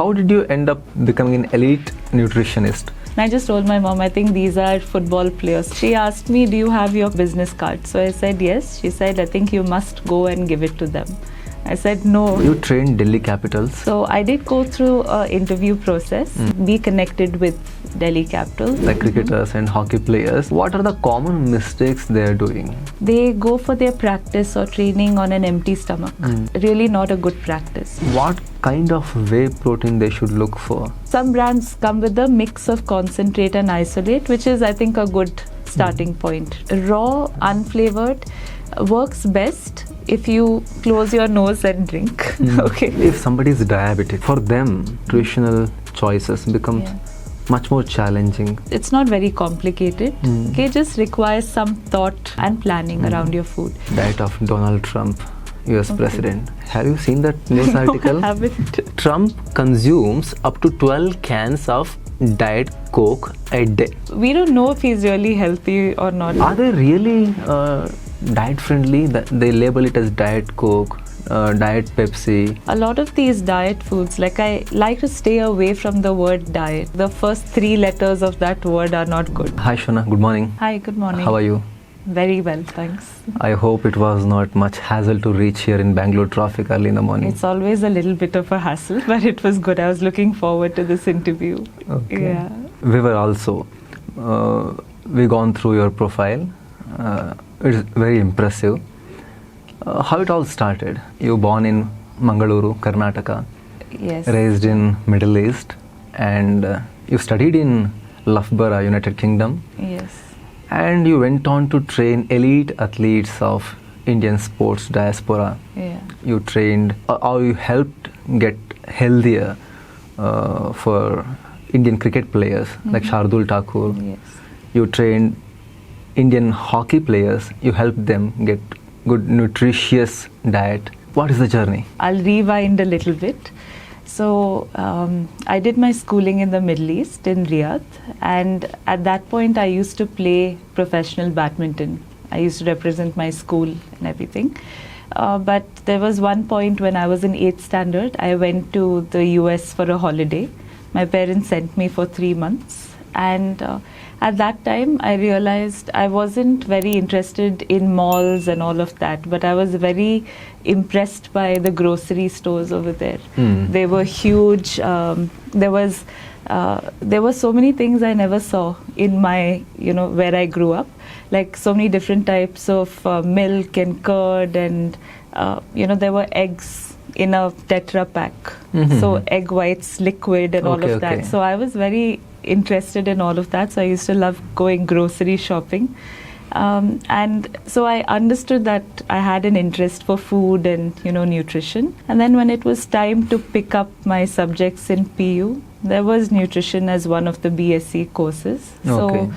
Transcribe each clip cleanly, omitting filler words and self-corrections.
how did you end up becoming an elite nutritionist? And I just told my mom, I think these are football players. She asked me, do you have your business card? So I said yes. She said, I think you must go and give it to them. I said no. You trained Delhi Capitals. So I did go through an interview process, be connected with Delhi Capitals. Like cricketers and hockey players, what are the common mistakes they are doing? They go for their practice or training on an empty stomach. Really not a good practice. What kind of whey protein they should look for? Some brands come with a mix of concentrate and isolate, which is, I think, a good starting point. Raw, unflavored, works best if you close your nose and drink. Okay. If somebody is diabetic, for them, nutritional choices become much more challenging. It's not very complicated. Okay, just requires some thought and planning around your food. Diet of Donald Trump, US President. Have you seen that news article? No, I haven't. Trump consumes up to 12 cans of Diet Coke a day. We don't know if he's really healthy or not. Are they really diet friendly? They label it as Diet Coke, Diet Pepsi. A lot of these diet foods, like I like to stay away from the word diet. The first 3 letters of that word are not good. Hi Shona, good morning. Hi, good morning. How are you? Very well, thanks. I hope it was not much hassle to reach here in Bangalore traffic early in the morning. It's always a little bit of a hassle, but it was good. I was looking forward to this interview. Okay. Yeah. We were also, we gone through your profile. It's very impressive. How it all started? You born in Mangaluru, Karnataka. Yes. Raised in Middle East, and you studied in Loughborough, United Kingdom. Yes. And you went on to train elite athletes of Indian sports diaspora. Yeah. You trained, or you helped get healthier for Indian cricket players like Shardul, Thakur. Yes. You trained Indian hockey players. You helped them get good nutritious diet. What is the journey? I'll rewind a little bit. So I did my schooling in the Middle East in Riyadh, and at that point I used to play professional badminton. I used to represent my school and everything. But there was one point when I was in 8th standard, I went to the US for a holiday. My parents sent me for 3 months, and at that time I realized I wasn't very interested in malls and all of that, but I was very impressed by the grocery stores over there. They were huge. There were so many things I never saw in my, where I grew up, like so many different types of milk and curd, and there were eggs in a Tetra pack. So egg whites, liquid, and all of that. So I was very interested in all of that. So I used to love going grocery shopping. And so I understood that I had an interest for food and, nutrition. And then when it was time to pick up my subjects in PU, there was nutrition as one of the BSc courses. So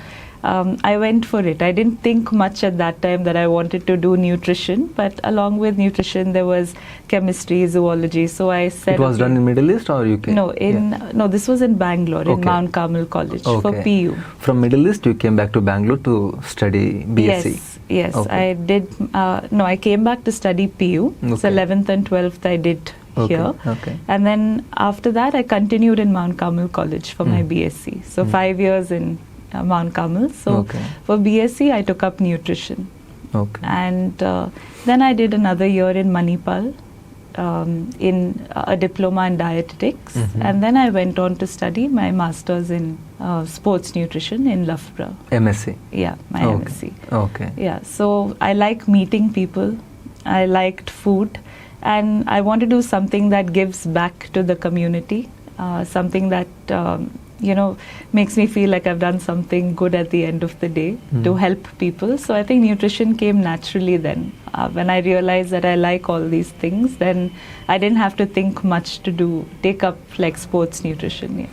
I went for it. I didn't think much at that time that I wanted to do nutrition, but along with nutrition there was chemistry, zoology. So I said, it was done in Middle East or UK? No, this was in Bangalore, in Mount Carmel College for PU. From Middle East you came back to Bangalore to study BSc? Yes. I did. I came back to study PU. So 11th and 12th I did here. And then after that I continued in Mount Carmel College for my BSc. So 5 years in Mount Carmel. So for BSc I took up nutrition. And then I did another year in Manipal in a diploma in dietetics. And then I went on to study my master's in sports nutrition in Loughborough. MSc? Yeah, my MSc. Yeah, so I like meeting people. I liked food. And I want to do something that gives back to the community, something that makes me feel like I've done something good at the end of the day to help people. So I think nutrition came naturally then. When I realized that I like all these things, then I didn't have to think much to take up like sports nutrition. Yeah.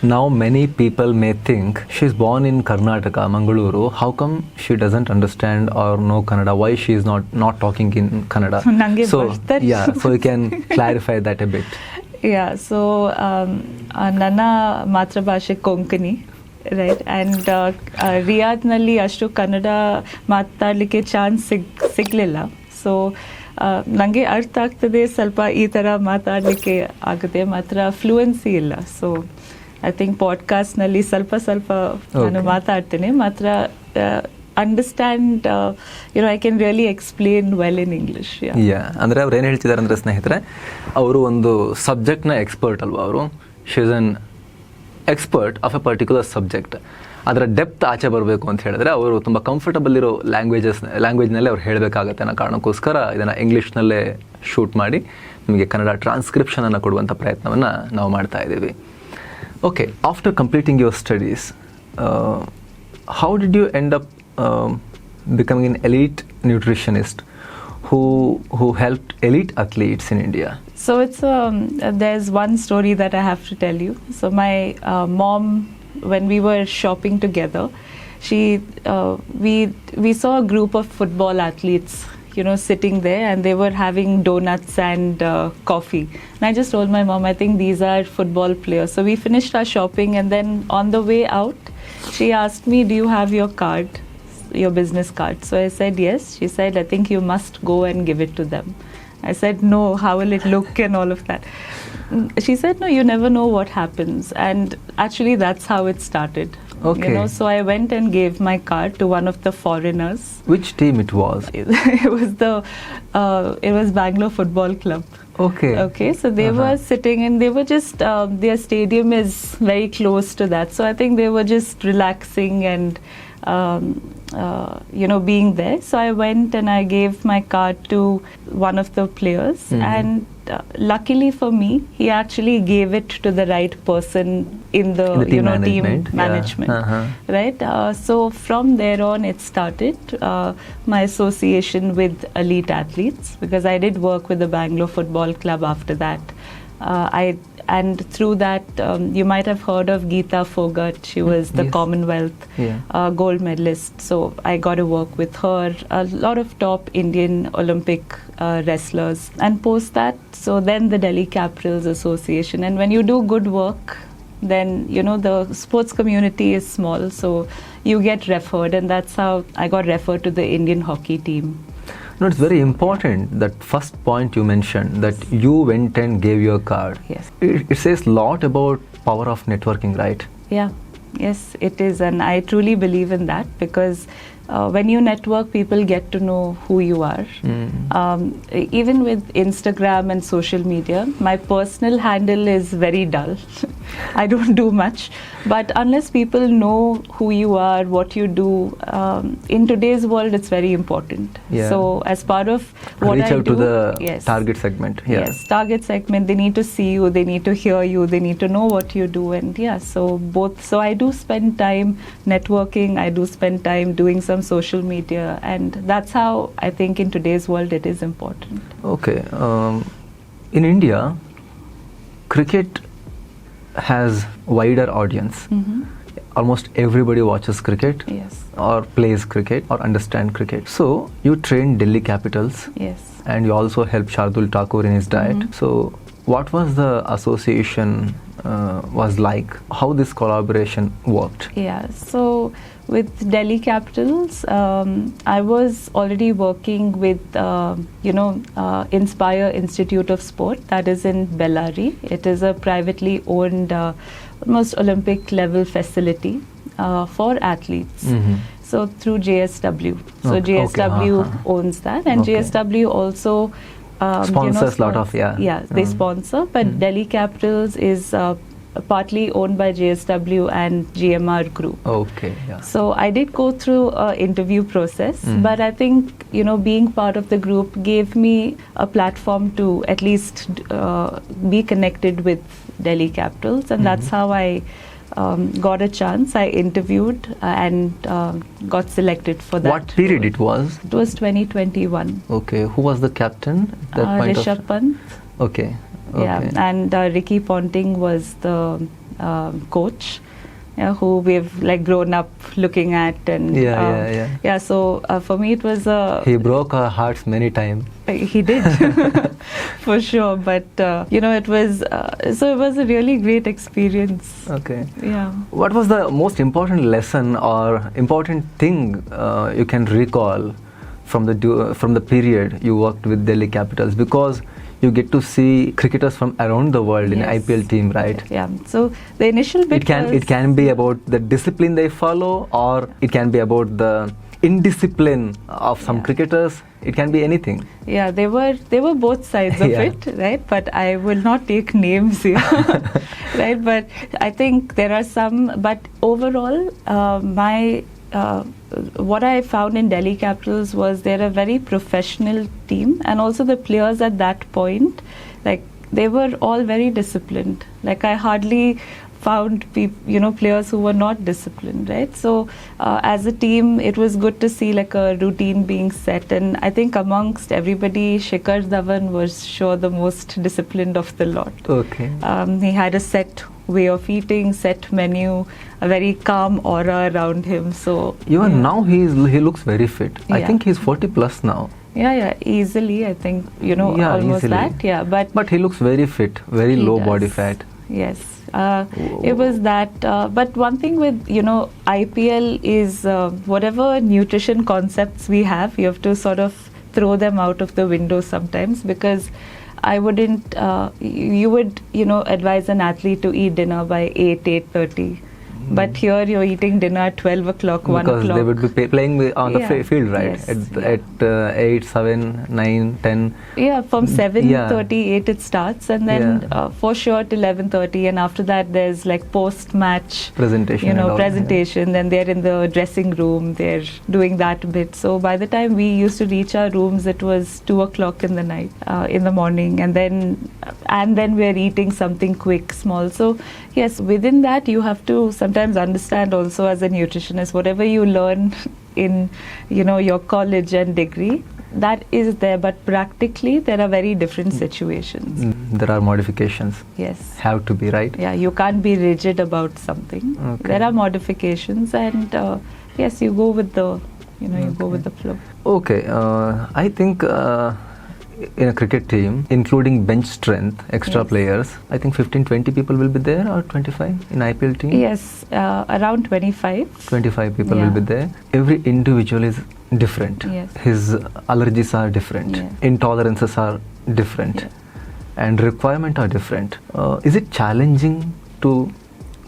Now many people may think she's born in Karnataka, Mangaluru. How come she doesn't understand or know Kannada? Why she is not talking in Kannada? So you can clarify that a bit. Yeah, so ನನ್ನ ಮಾತೃಭಾಷೆ Konkani. Right, and ರಿಯಾದ್ನಲ್ಲಿ ಅಷ್ಟು ಕನ್ನಡ ಮಾತಾಡಲಿಕ್ಕೆ chance ಸಿಗಲಿಲ್ಲ. So ನನಗೆ ಅರ್ಥ ಆಗ್ತದೆ, ಸ್ವಲ್ಪ ಈ ಥರ ಮಾತಾಡಲಿಕ್ಕೆ ಆಗುತ್ತೆ, ಮಾತ್ರ ಫ್ಲೂಯೆನ್ಸಿ ಇಲ್ಲ. ಸೊ ಐ ಥಿಂಕ್ ಪಾಡ್ಕಾಸ್ಟ್ನಲ್ಲಿ ಸ್ವಲ್ಪ ನಾನು ಮಾತಾಡ್ತೇನೆ, ಮಾತ್ರ understand I can really explain well in English. ಅಂದರೆ ಅವ್ರು ಏನು ಹೇಳ್ತಿದ್ದಾರೆ ಅಂದರೆ ಸ್ನೇಹಿತರೆ, ಅವರು ಒಂದು ಸಬ್ಜೆಕ್ಟ್ನ ಎಕ್ಸ್ಪರ್ಟ್ ಅಲ್ವಾ, ಅವರು she is an expert of A particular subject. ಅದರ ಡೆಪ್ತ್ ಆಚೆ ಬರಬೇಕು ಅಂತ ಹೇಳಿದ್ರೆ ಅವರು ತುಂಬ ಕಂಫರ್ಟಬಲ್ ಇರೋ ಲ್ಯಾಂಗ್ವೇಜ್ನಲ್ಲೇ ಅವ್ರು ಹೇಳಬೇಕಾಗತ್ತೆ ಅನ್ನೋ ಕಾರಣಕ್ಕೋಸ್ಕರ ಇದನ್ನು ಇಂಗ್ಲೀಷ್ನಲ್ಲೇ ಶೂಟ್ ಮಾಡಿ ನಿಮಗೆ ಕನ್ನಡ ಟ್ರಾನ್ಸ್ಕ್ರಿಪ್ಷನನ್ನು ಕೊಡುವಂಥ ಪ್ರಯತ್ನವನ್ನು ನಾವು ಮಾಡ್ತಾ ಇದ್ದೀವಿ. Okay, after completing your studies, how did you end up becoming an elite nutritionist who helped elite athletes in India? So it's there's one story that I have to tell you. So my mom, when we were shopping together, we saw a group of football athletes, sitting there, and they were having donuts and coffee. And I just told my mom, I think these are football players. So we finished our shopping, and then on the way out, she asked me, do you have your business card? So I said yes. She said, I think you must go and give it to them. I said, no, how will it look and all of that. She said, no, you never know what happens. And actually that's how it started. Okay. So I went and gave my card to one of the foreigners. Which team it was? It was Bangalore Football Club. Okay, so they were sitting, and they were just their stadium is very close to that, so I think they were just relaxing and being there. So I went and I gave my card to one of the players, and luckily for me, he actually gave it to the right person in the team management. Right. So from there on, it started my association with elite athletes, because I did work with the Bangalore Football Club after that. And through that, you might have heard of Geeta Fogart. She was the Commonwealth gold medalist. So I got to work with her, a lot of top Indian Olympic wrestlers. And post that, so then the Delhi Capitals Association. And when you do good work, then, the sports community is small, so you get referred. And that's how I got referred to the Indian hockey team. No, it's very important, that first point you mentioned, that you went and gave your card. Yes. It says a lot about power of networking, right? Yeah. Yes, it is. And I truly believe in that, because when you network, people get to know who you are. Even with Instagram and social media, my personal handle is very dull. I don't do much. But unless people know who you are, what you do, in today's world, it's very important. Yeah. So as part of what Reach I out do, to the target segment. Yeah. Yes, target segment. They need to see you. They need to hear you. They need to know what you do. And so both. So I do spend time networking. I do spend time doing some social media, and that's how I think in today's world it is important. Okay. In India, cricket has wider audience. Almost everybody watches cricket. Yes. Or plays cricket or understand cricket. So you train Delhi Capitals. Yes. And you also help Shardul Thakur in his diet. So what was the association was like? How this collaboration worked? Yeah. So with Delhi Capitals, I was already working with Inspire Institute of Sport, that is in Bellary. It is a privately owned almost Olympic level facility for athletes. So through JSW. So JSW owns that, and JSW also sponsors a lot of they sponsor, but Delhi Capitals is partly owned by JSW and GMR Group. Okay. Yeah. So I did go through an interview process, but I think being part of the group gave me a platform to at least be connected with Delhi Capitals, and that's how I got a chance. I interviewed and got selected for that. What period it was? It was 2021. Okay. Who was the captain at that point? Rishabh Pant. Okay. Yeah, and Ricky Ponting was the coach. who we've like grown up looking at, and so for me it was he broke our hearts many times. He did. For sure, but it was so it was a really great experience. Okay. Yeah. What was the most important lesson or important thing you can recall from the period you worked with Delhi Capitals? Because you get to see cricketers from around the world in IPL team, right? Yeah. So the initial bit it can be about the discipline they follow, or it can be about the indiscipline of some cricketers. It can be anything. Yeah, they were both sides of it, right? But I will not take names here, right? But I think there are some. But overall, what I found in Delhi Capitals was they're a very professional team, and also the players at that point, like they were all very disciplined. Like I hardly found players who were not disciplined, right? So as a team, it was good to see like a routine being set, and I think amongst everybody, Shikhar Dhawan was sure the most disciplined of the lot. Okay. He had a set way of eating, set menu, a very calm aura around him. So even now he looks very fit. I think he's 40 plus now. Yeah, easily. I think almost easily. that. Yeah, but he looks very fit, very low body fat. Yes. It was that, but one thing with IPL is whatever nutrition concepts we have, you have to sort of throw them out of the window sometimes, because I wouldn't. You would advise an athlete to eat dinner by 8:30. But here you're eating dinner at 12 o'clock, 1 o'clock. Because they would be playing on the field, right? Yes, at 8, 7, 9, 10. Yeah, from 7:38 it starts, and then for sure till 11:30, and after that there's like post-match presentation. Presentation. Then they're in the dressing room, they're doing that bit. So by the time we used to reach our rooms, it was 2 o'clock in the night, in the morning, and then we're eating something quick, small. So yes, within that you have to sometimes understand also as a nutritionist, whatever you learn in your college and degree, that is there, but practically there are very different situations. There are modifications. Yes. Have to be, right? Yeah, you can't be rigid about something. Okay. There are modifications, and yes, you go with the you go with the flow. Okay, I think in a cricket team, including bench strength, extra players, I think 15-20 people will be there, or 25 in IPL team? Yes, around 25. 25 people will be there. Every individual is different. Yes. His allergies are different. Yeah. Intolerances are different. Yeah. And requirements are different. Is it challenging to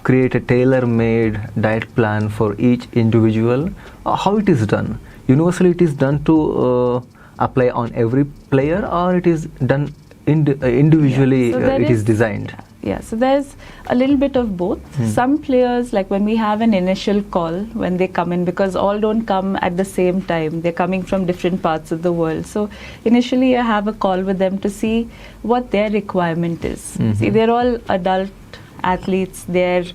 create a tailor-made diet plan for each individual? How it is done? Universally it is done to apply on every player, or it is done individually? So it is designed. Yeah, so there's a little bit of both. Some players, like when we have an initial call when they come in, because all don't come at the same time, they're coming from different parts of the world. So initially I have a call with them to see what their requirement is. See, they're all adult athletes. They've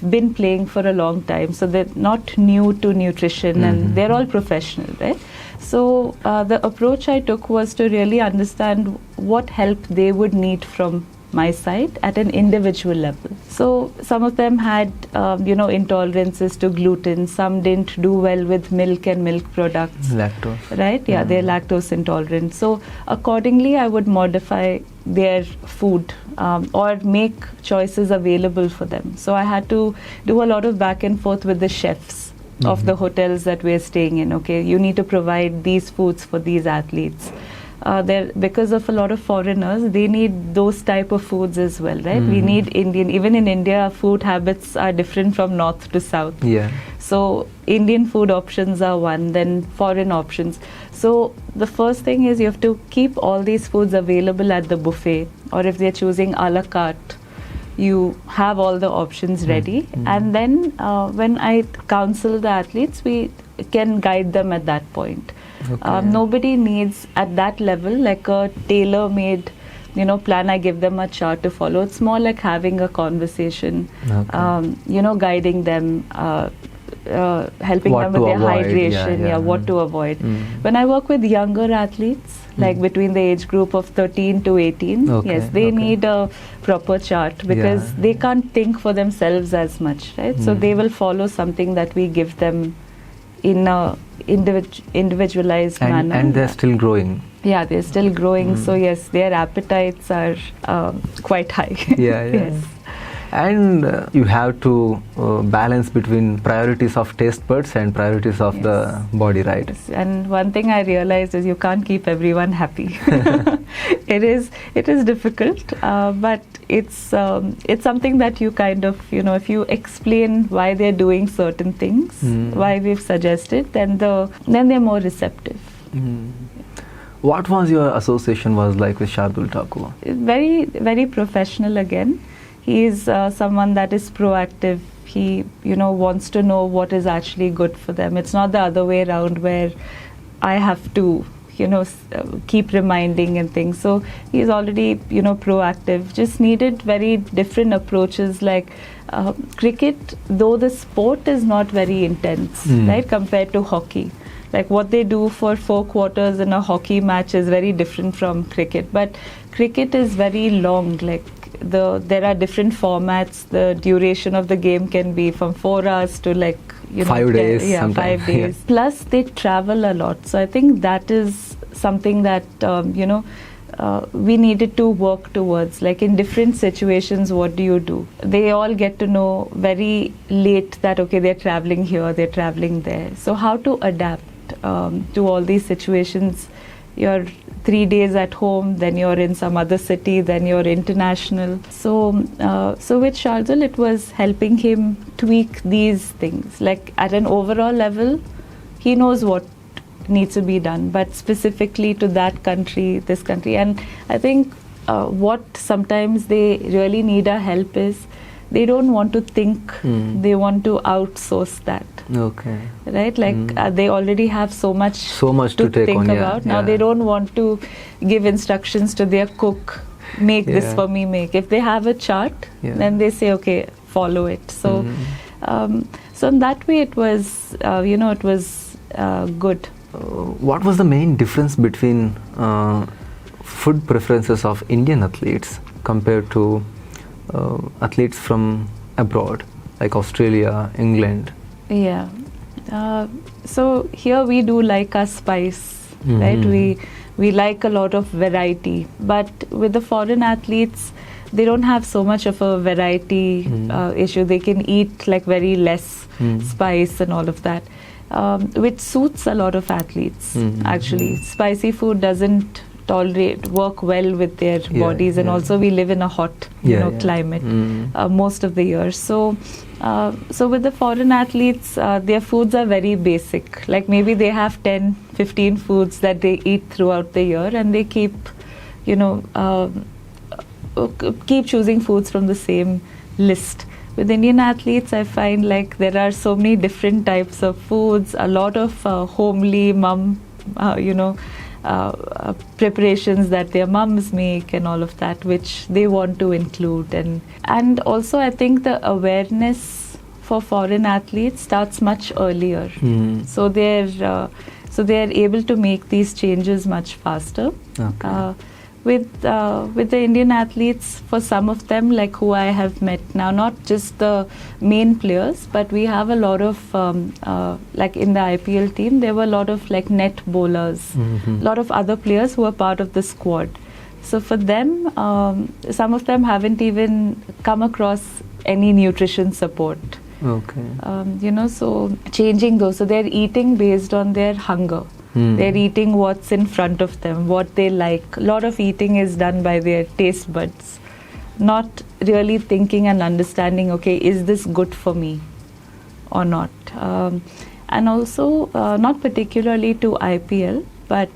been playing for a long time, so they're not new to nutrition, and they're all professional, right? So the approach I took was to really understand what help they would need from my side at an individual level. So some of them had intolerances to gluten, some didn't do well with milk and milk products. Lactose. Right? Yeah, they're lactose intolerant. So accordingly I would modify their food or make choices available for them. So I had to do a lot of back and forth with the chefs of the hotels that we're staying in. Okay, you need to provide these foods for these athletes. Because of a lot of foreigners, they need those type of foods as well, right? We need Indian. Even in India, food habits are different from north to south. Yeah. So Indian food options are one, then foreign options. So the first thing is you have to keep all these foods available at the buffet, or if they're choosing a la carte, you have all the options ready. And then when I counsel the athletes, we can guide them at that point. Okay. Nobody needs at that level like a tailor-made plan. I give them a chart to follow. It's more like having a conversation, guiding them, helping them with their hydration, what to avoid. When I work with younger athletes, like between the age group of 13 to 18. Okay, Yes, they okay. need a proper chart because Yeah. they can't think for themselves as much, right? So they will follow something that we give them in a individualized manner. And they're still growing. Yeah, they're still growing. So yes, their appetites are quite high. Yeah, yeah. Yes. And you have to balance between priorities of taste buds and priorities of the body, right? Yes. And one thing I realized is you can't keep everyone happy. It is difficult, but it's something that you kind of, if you explain why they're doing certain things, why we've suggested, then they're more receptive. What was your association was like with Shardul Thakur? Very, very professional again. He is someone that is proactive. He, wants to know what is actually good for them. It's not the other way around where I have to, keep reminding and things. So he's already, proactive. Just needed very different approaches. Like cricket, though the sport is not very intense, right, compared to hockey. Like what they do for 4 quarters in a hockey match is very different from cricket. But cricket is very long. Like there are different formats. The duration of the game can be from 4 hours to 5 days. Yeah, 5 days. Yeah. Plus they travel a lot. So I think that is something that we needed to work towards. Like in different situations, what do? They all get to know very late that okay, they're traveling here, they're traveling there. So how to adapt to all these situations? You're 3 days at home, then you're in some other city, then you're international. So with Shardul, it was helping him tweak these things. Like at an overall level, he knows what needs to be done, but specifically to that country, this country. And I think what sometimes they really need our help is they don't want to think, they want to outsource that. Okay. Right? Like they already have so much to take think on, about. Now they don't want to give instructions to their cook, make this for me, make. If they have a chart, then they say, okay, follow it. So, so in that way it was, it was good. What was the main difference between food preferences of Indian athletes compared to athletes from abroad, like Australia, England? Yeah. So here we do like our spice, right? We like a lot of variety. But with the foreign athletes, they don't have so much of a variety issue. They can eat like very less spice and all of that, which suits a lot of athletes, actually. Spicy food doesn't work well with their bodies, and also we live in a hot climate most of the year. So with the foreign athletes, their foods are very basic. Like maybe they have 10-15 foods that they eat throughout the year, and they keep choosing foods from the same list. With Indian athletes, I find like there are so many different types of foods, a lot of homely preparations that their mums make and all of that, which they want to include. And also I think the awareness for foreign athletes starts much earlier. So they're able to make these changes much faster. Okay. With the Indian athletes, for some of them, like who I have met now, not just the main players, but we have a lot of like in the IPL team, there were a lot of like net bowlers, a lot of other players who are part of the squad. So for them, some of them haven't even come across any nutrition support. Okay. So changing those, so they're eating based on their hunger. They're eating what's in front of them, what they like. A lot of eating is done by their taste buds, not really thinking and understanding, okay, is this good for me or not? And also, not particularly to IPL, but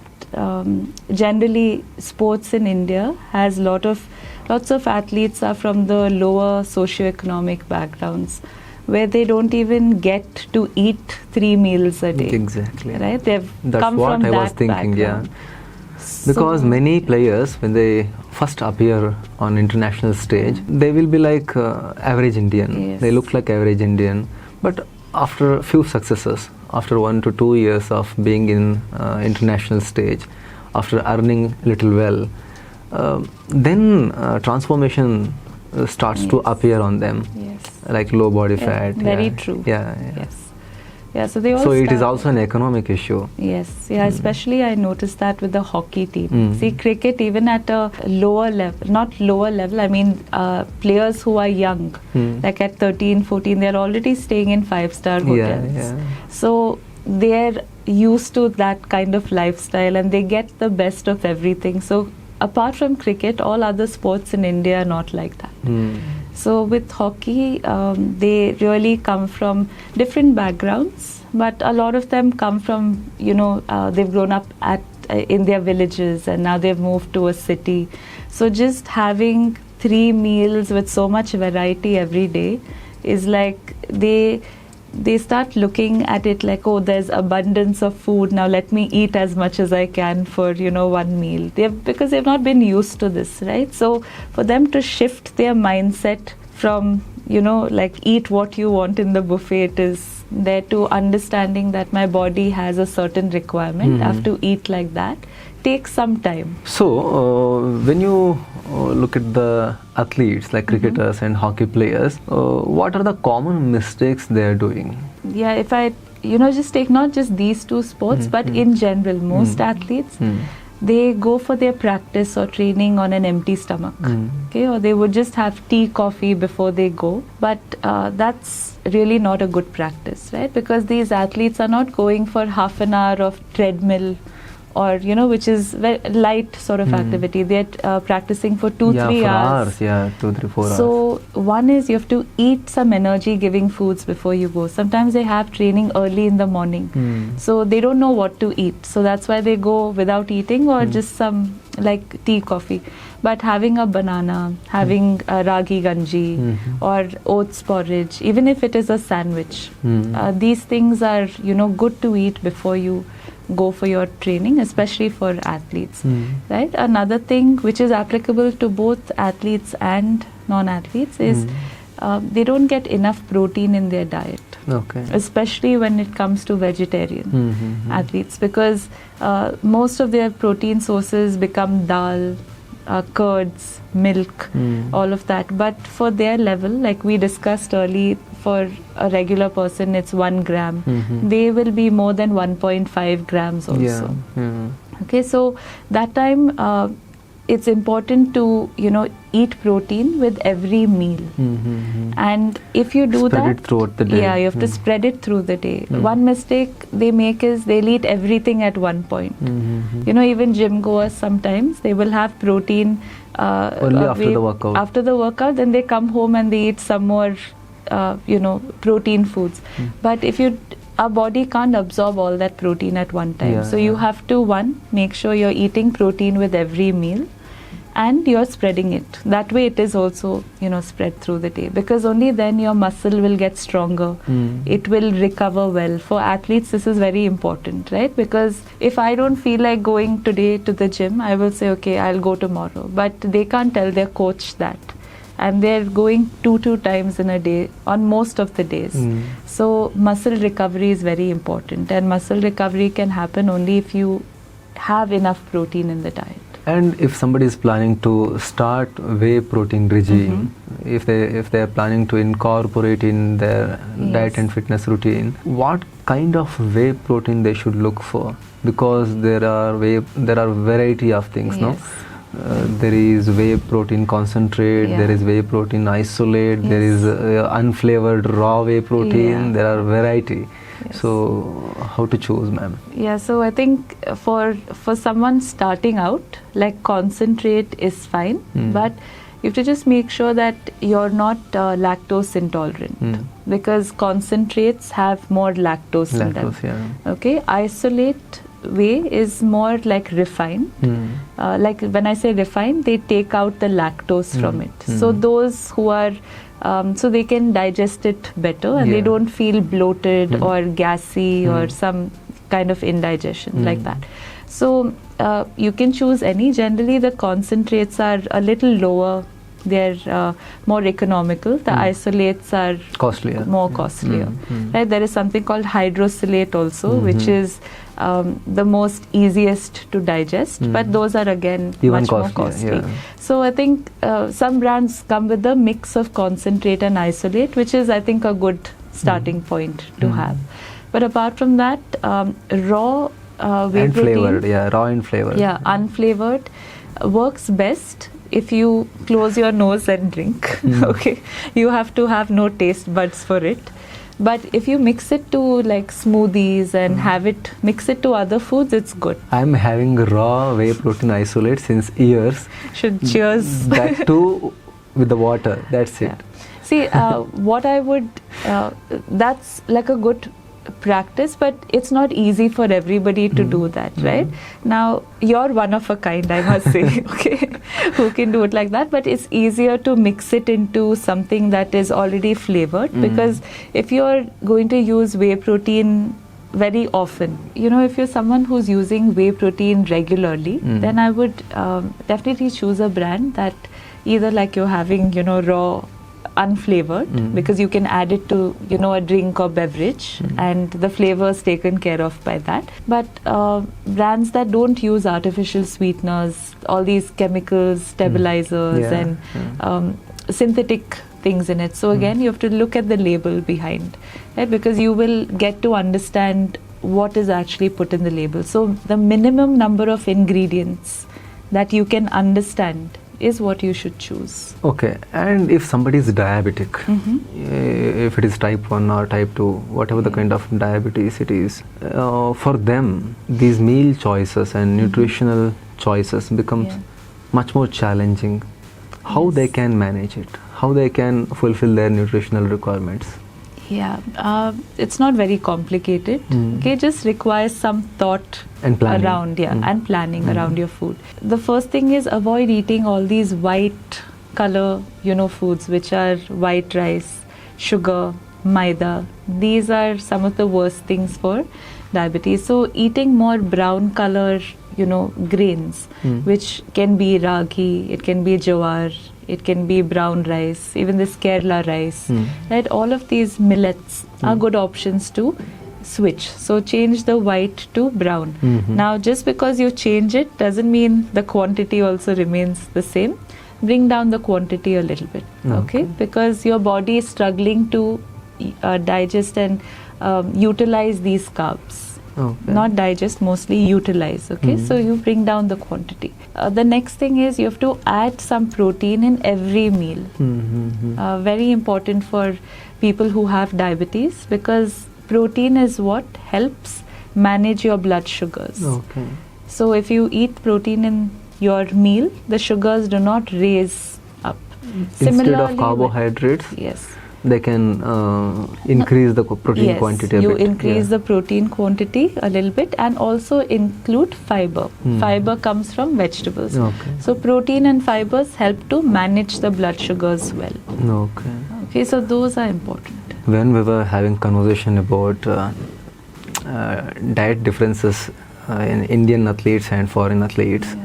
generally sports in India has lots of athletes are from the lower socioeconomic backgrounds, where they don't even get to eat 3 meals a day. Exactly. Right? That's come what from I was thinking, background. Because many players, when they first appear on international stage, they will be like average Indian. Yes. They look like average Indian. But after a few successes, after 1 to 2 years of being in international stage, after earning little well, then transformation starts to appear on them, like low body fat. Very true. Yes. Yeah, so they all. So it is also an economic issue. Yes, especially I noticed that with the hockey team. See, cricket, even at a lower level, not lower level, I mean players who are young, like at 13, 14, they're already staying in 5-star hotels. So they're used to that kind of lifestyle and they get the best of everything. So apart from cricket, all other sports in India are not like that. So with hockey, they really come from different backgrounds, but a lot of them come from, they've grown up in their villages and now they've moved to a city. So just having 3 meals with so much variety every day is like they start looking at it like, oh, there's abundance of food, now let me eat as much as I can for, 1 meal. Because they've not been used to this, right? So for them to shift their mindset from, like eat what you want in the buffet, it is there, to understanding that my body has a certain requirement, I have to eat like that, takes some time. So when you look at the athletes like cricketers and hockey players, what are the common mistakes they are doing? Yeah, if I just take not just these 2 sports, but in general, most athletes, they go for their practice or training on an empty stomach, okay, or they would just have tea, coffee before they go, but that's really not a good practice, right? Because these athletes are not going for half an hour of treadmill or, which is very light sort of activity. They're practicing for 2-3 hours. 2, 3, 4 hours. So one is you have to eat some energy giving foods before you go. Sometimes they have training early in the morning. So they don't know what to eat. So that's why they go without eating or just some like tea, coffee. But having a banana, having a ragi ganji or oats porridge, even if it is a sandwich, these things are, good to eat before you go for your training, especially for athletes, right? Another thing which is applicable to both athletes and non-athletes is they don't get enough protein in their diet, especially when it comes to vegetarian athletes, because most of their protein sources become dal, curds, milk, all of that. But for their level, like we discussed early, for a regular person it's 1 gram. They will be more than 1.5 grams also. Okay, so that time it's important to eat protein with every meal. And if you do spread it throughout the day. You have to spread it through the day. One mistake they make is they'll eat everything at one point. Even gym goers sometimes, they will have protein only after the workout. After the workout, then they come home and they eat some more protein foods. But if our body can't absorb all that protein at one time. So you have to, make sure you're eating protein with every meal and you're spreading it. That way it is also, spread through the day, because only then your muscle will get stronger. It will recover well. For athletes, this is very important, right? Because if I don't feel like going today to the gym, I will say, okay, I'll go tomorrow. But they can't tell their coach that. And they're going 2 times in a day on most of the days. So muscle recovery is very important, and muscle recovery can happen only if you have enough protein in the diet. And if somebody is planning to start whey protein regime, if they are planning to incorporate in their diet and fitness routine, what kind of whey protein they should look for? Because there are variety of things, no? There is whey protein concentrate, there is whey protein isolate, there is unflavored raw whey protein, there are variety. So how to choose, ma'am? So I think for someone starting out, like concentrate is fine, but you have to just make sure that you're not lactose intolerant, because concentrates have more lactose in them. Okay, isolate whey is more like refined. Like when I say refined, they take out the lactose from it. So those who are so they can digest it better and they don't feel bloated or gassy or some kind of indigestion like that. So you can choose any. Generally the concentrates are a little lower They're more economical. The isolates are more costlier. Right? There is something called hydrosylate also, which is the most easiest to digest, but those are again even much more costly. So I think some brands come with a mix of concentrate and isolate, which is I think a good starting point to have. But apart from that, raw whey and protein, flavored, raw and flavored. Yeah, unflavored works best if you close your nose and drink. Okay, you have to have no taste buds for it. But if you mix it to like smoothies and mix it to other foods, it's good. I'm having raw whey protein isolate since years. Should cheers. That too with the water. That's it. See, what I would, that's like a good practice, but it's not easy for everybody to do that, right? Now, you're one of a kind, I must say, okay, who can do it like that, but it's easier to mix it into something that is already flavored, because if you're going to use whey protein very often, if you're someone who's using whey protein regularly, then I would definitely choose a brand that either like you're having, raw unflavored, because you can add it to a drink or beverage, and the flavor is taken care of by that. But brands that don't use artificial sweeteners, all these chemicals, stabilizers and synthetic things in it. So again, you have to look at the label behind, right? Because you will get to understand what is actually put in the label. So the minimum number of ingredients that you can understand is what you should choose. Okay, and if somebody is diabetic, if it is type 1 or type 2, whatever the kind of diabetes it is, for them, these meal choices and nutritional choices becomes much more challenging. How they can manage it? How they can fulfill their nutritional requirements? Yeah, it's not very complicated. Okay, just requires some thought and planning around, and planning around your food. The first thing is avoid eating all these white color, foods, which are white rice, sugar, maida. These are some of the worst things for diabetes. So eating more brown color, grains, which can be ragi, it can be jawar, it can be brown rice, even this Kerala rice, right? All of these millets are good options to switch. So change the white to brown. Now, just because you change it doesn't mean the quantity also remains the same. Bring down the quantity a little bit, okay? Because your body is struggling to digest and utilize these carbs. Not digest, mostly utilize, okay? So you bring down the quantity. The next thing is you have to add some protein in every meal. Very important for people who have diabetes, because protein is what helps manage your blood sugars. So if you eat protein in your meal, the sugars do not raise up. Instead of carbohydrates, they can increase the protein quantity a bit. You increase the protein quantity a little bit, and also include fiber. Fiber comes from vegetables. So protein and fibers help to manage the blood sugars well. Okay, so those are important. When we were having conversation about diet differences in Indian athletes and foreign athletes,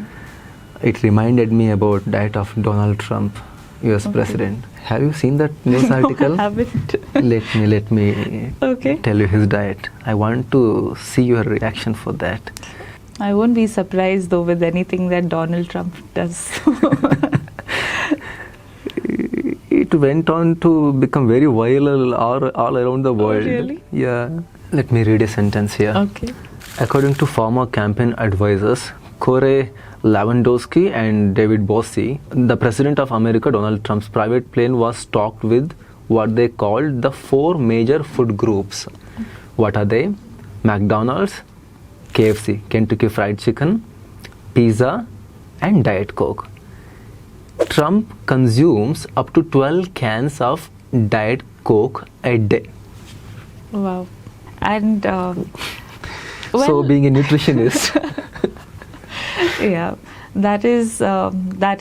it reminded me about diet of Donald Trump, US President. Have you seen that news article? No, I haven't. Let me tell you his diet. I want to see your reaction for that. I won't be surprised though with anything that Donald Trump does. It went on to become very viral all around the world. Oh, really? Yeah. Let me read a sentence here. Okay. According to former campaign advisors Corey Lewandowski and David Bossie, the President of America, Donald Trump's private plane was stocked with what they called the 4 major food groups. What are they? McDonald's, KFC, Kentucky Fried Chicken, pizza, and Diet Coke. Trump consumes up to 12 cans of Diet Coke a day. Wow. And so being a nutritionist, that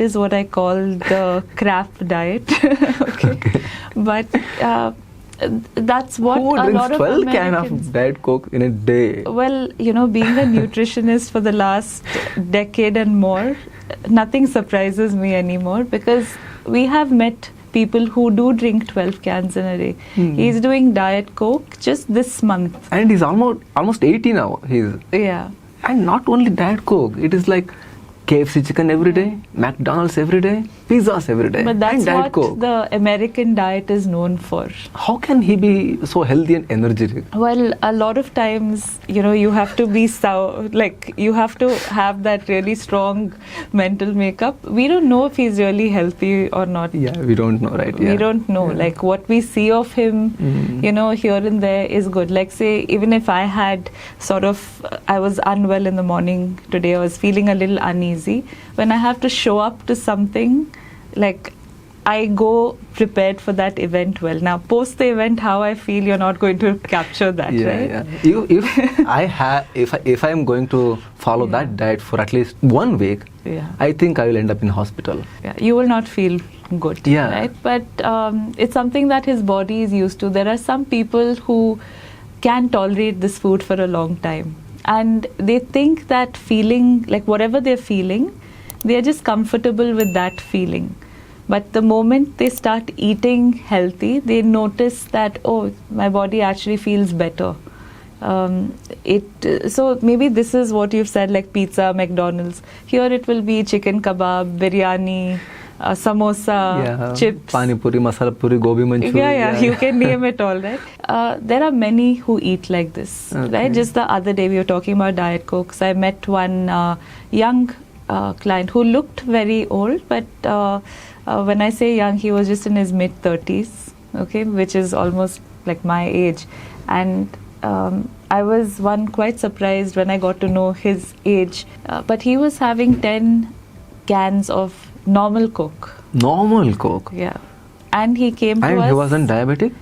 is what I call the crap diet. okay. But that's what who a drinks lot of 12 Americans, cans of Diet Coke in a day? Well, being a nutritionist for the last decade and more, nothing surprises me anymore, because we have met people who do drink 12 cans in a day. He's doing Diet Coke just this month. And he's almost 80 now. Yeah. And not only Diet Coke, it is like KFC chicken every day, McDonald's every day, pizzas every day, but that's and Diet what Coke. the American diet is known for. How can he be so healthy and energetic? Well, a lot of times, you have to be you have to have that really strong mental makeup. We don't know if he's really healthy or not. Yeah, we don't know, right? Yeah. We don't know. Yeah. Like what we see of him, here and there is good. Like say, even if I had I was unwell in the morning today, I was feeling a little uneasy. When I have to show up to something, like I go prepared for that event well. Now, post the event, how I feel, you're not going to capture that, right? Yeah. If I am going to follow that diet for at least 1 week, I think I will end up in hospital. Yeah, you will not feel good, right? But it's something that his body is used to. There are some people who can tolerate this food for a long time. And they think that feeling, like whatever they're feeling, they're just comfortable with that feeling. But the moment they start eating healthy, they notice that, oh, my body actually feels better. So maybe this is what you've said, like pizza, McDonald's. Here it will be chicken kebab, biryani, samosa, chips. Pani puri, masala puri, gobi manchuri. Yeah, you can name it all, right? There are many who eat like this, right? Just the other day we were talking about Diet Cokes. I met one young client who looked very old, but when I say young, he was just in his mid-30s, okay, which is almost like my age. And I was quite surprised when I got to know his age, but he was having 10 cans of normal Coke. Normal Coke? Yeah. And he came to us. And he wasn't diabetic?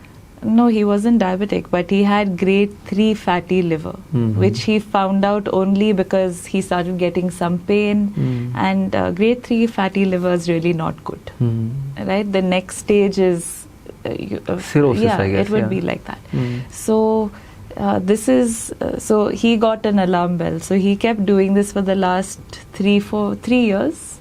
No, he wasn't diabetic, but he had grade 3 fatty liver, which he found out only because he started getting some pain. And grade 3 fatty liver is really not good, right? The next stage is cirrhosis, I guess. It would be like that. So so he got an alarm bell. So he kept doing this for the last 3 years.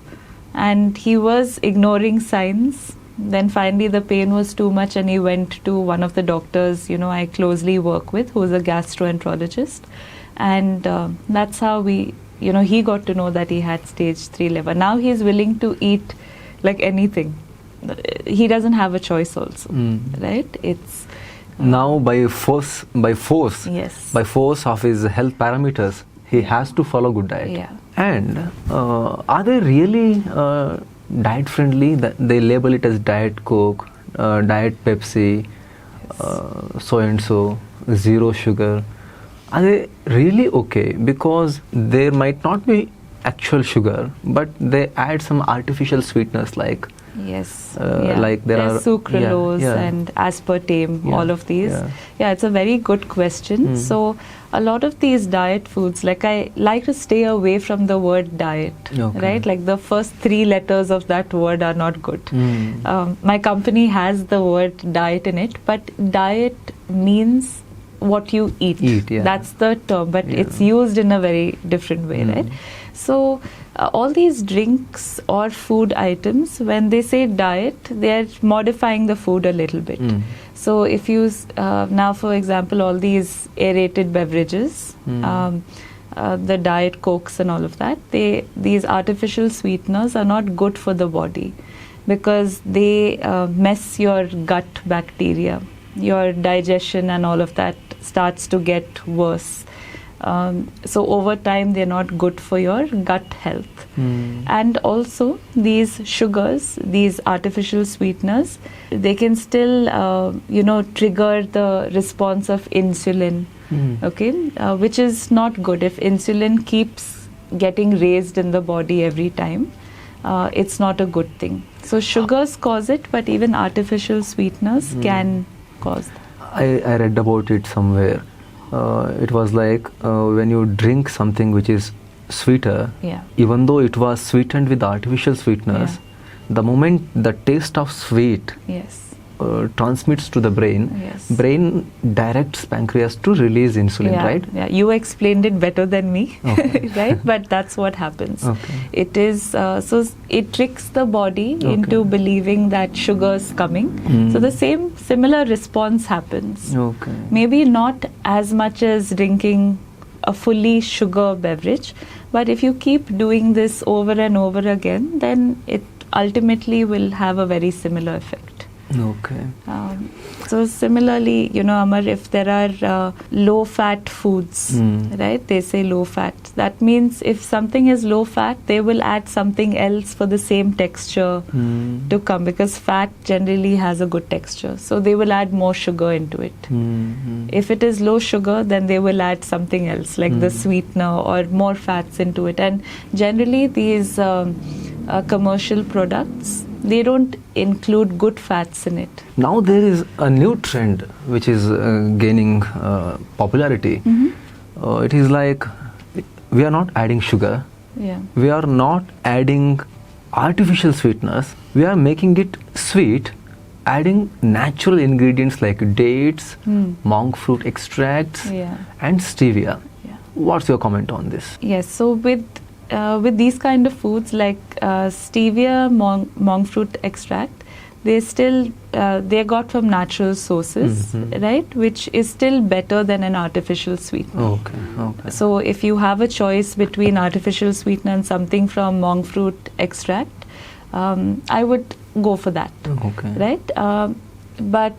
And he was ignoring signs. Then finally the pain was too much and he went to one of the doctors, I closely work with, who's a gastroenterologist. And that's how he got to know that he had stage 3 liver. Now he's willing to eat like anything. He doesn't have a choice also, right? It's now by force of his health parameters, he has to follow good diet. Yeah. And are they really diet friendly? They label it as Diet Coke, Diet Pepsi, so and so, zero sugar. Are they really okay? Because there might not be actual sugar, but they add some artificial sweeteners like like there's sucralose and aspartame, all of these. Yeah, it's a very good question. So a lot of these diet foods, like I like to stay away from the word diet, right? Like the first 3 letters of that word are not good. My company has the word diet in it, but diet means what you eat. That's the term, but it's used in a very different way, right? So all these drinks or food items, when they say diet, they're modifying the food a little bit. So if you now, for example, all these aerated beverages, the Diet Cokes and all of that, these artificial sweeteners are not good for the body because they mess your gut bacteria. Your digestion and all of that starts to get worse. So over time they're not good for your gut health. And also these sugars, these artificial sweeteners, they can still trigger the response of insulin, which is not good. If insulin keeps getting raised in the body every time, it's not a good thing. So sugars cause it, but even artificial sweeteners can cause that. I read about it somewhere. It was like when you drink something which is sweeter, even though it was sweetened with artificial sweeteners, the moment the taste of sweet transmits to the brain. Yes. Brain directs pancreas to release insulin, right? Yeah, you explained it better than me, Okay. right? But that's what happens. Okay. It is so it tricks the body into believing that sugar is coming. So the similar response happens. Okay. Maybe not as much as drinking a fully sugar beverage, but if you keep doing this over and over again, then it ultimately will have a very similar effect. Okay. So similarly, Amar, if there are low-fat foods, right? They say low-fat. That means if something is low-fat, they will add something else for the same texture to come, because fat generally has a good texture. So they will add more sugar into it. If it is low sugar, then they will add something else, like the sweetener or more fats into it. And generally, these commercial products, they don't include good fats in it. Now there is a new trend which is gaining popularity. It is like we are not adding sugar. Yeah. We are not adding artificial sweeteners. We are making it sweet, adding natural ingredients like dates, monk fruit extracts, and stevia. Yeah. What's your comment on this? Yes. So with these kind of foods like stevia, monk fruit extract, they got from natural sources, right? Which is still better than an artificial sweetener. Okay. So if you have a choice between artificial sweetener and something from monk fruit extract, I would go for that. Okay. Right? But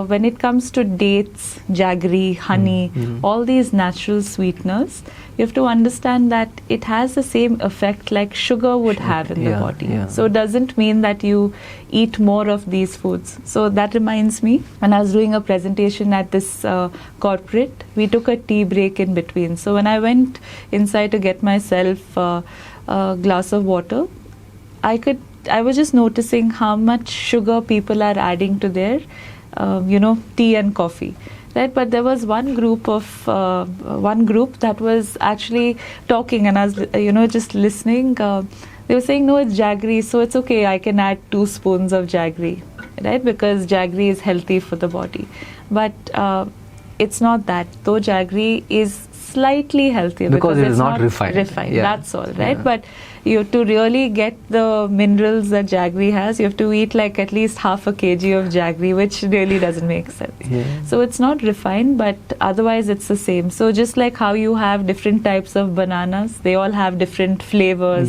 when it comes to dates, jaggery, honey, all these natural sweeteners, you have to understand that it has the same effect like sugar would have in the body. Yeah. So it doesn't mean that you eat more of these foods. So that reminds me, when I was doing a presentation at this corporate, we took a tea break in between. So when I went inside to get myself a glass of water, I was just noticing how much sugar people are adding to their tea and coffee, right? But there was one group that was actually talking, and I was, just listening. They were saying, no, it's jaggery, so it's okay. I can add 2 spoons of jaggery, right? Because jaggery is healthy for the body. But it's not that. Though jaggery is slightly healthier because it's it is not refined. Yeah. That's all, right? But you have to really get the minerals that jaggery has, you have to eat like at least half a kg of jaggery, which really doesn't make sense. Yeah. So it's not refined, but otherwise it's the same. So just like how you have different types of bananas, they all have different flavors,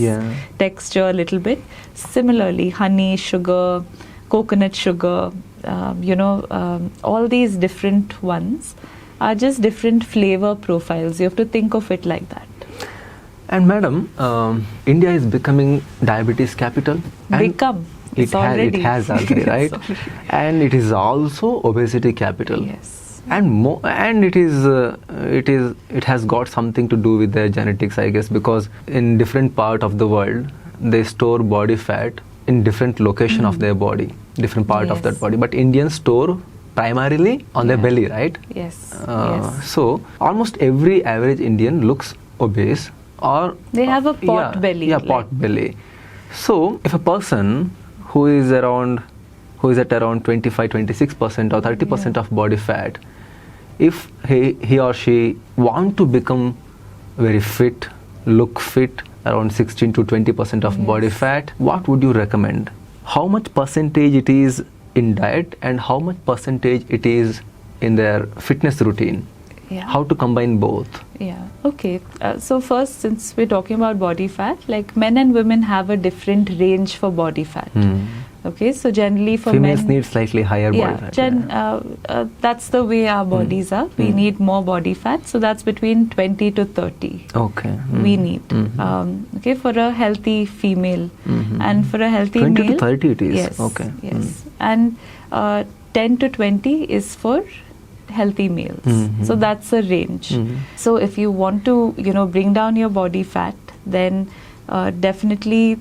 texture a little bit. Similarly, honey, sugar, coconut sugar, all these different ones are just different flavor profiles. You have to think of it like that. And madam, India is becoming diabetes capital. It has already, right? And it is also obesity capital. Yes. And it has got something to do with their genetics, I guess, because in different part of the world they store body fat in different location of their body, different part of that body. But Indians store primarily on their belly, right? Yes. So almost every average Indian looks obese, or they have a pot belly. Yeah, pot belly. So if a person who is at around 25-26% or 30% of body fat, if he or she want to become very fit, look fit, around 16 to 20% of body fat, what would you recommend? How much percentage it is in diet and how much percentage it is in their fitness routine? How to combine both? Okay. So first, since we're talking about body fat, like men and women have a different range for body fat. Okay, so generally for females men, need slightly higher body fat. That's the way our bodies are. We need more body fat, so that's between 20 to 30. Okay. We need. Okay, for a healthy female, and for a healthy 20 male, to 30 it is. Yes. Okay. Yes. And 10 to 20 is for healthy males. So that's a range. So if you want to, bring down your body fat, then definitely,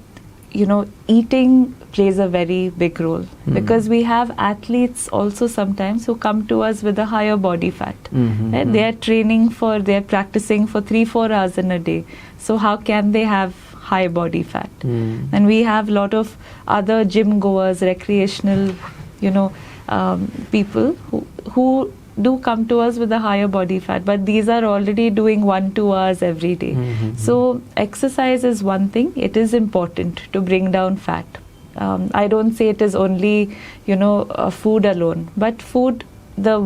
eating plays a very big role, because we have athletes also sometimes who come to us with a higher body fat. Right? They're practicing for 3-4 hours in a day. So how can they have high body fat? And we have a lot of other gym goers, recreational, people who do come to us with a higher body fat, but these are already doing 1-2 hours every day. So exercise is one thing. It is important to bring down fat. I don't say it is only, food alone, but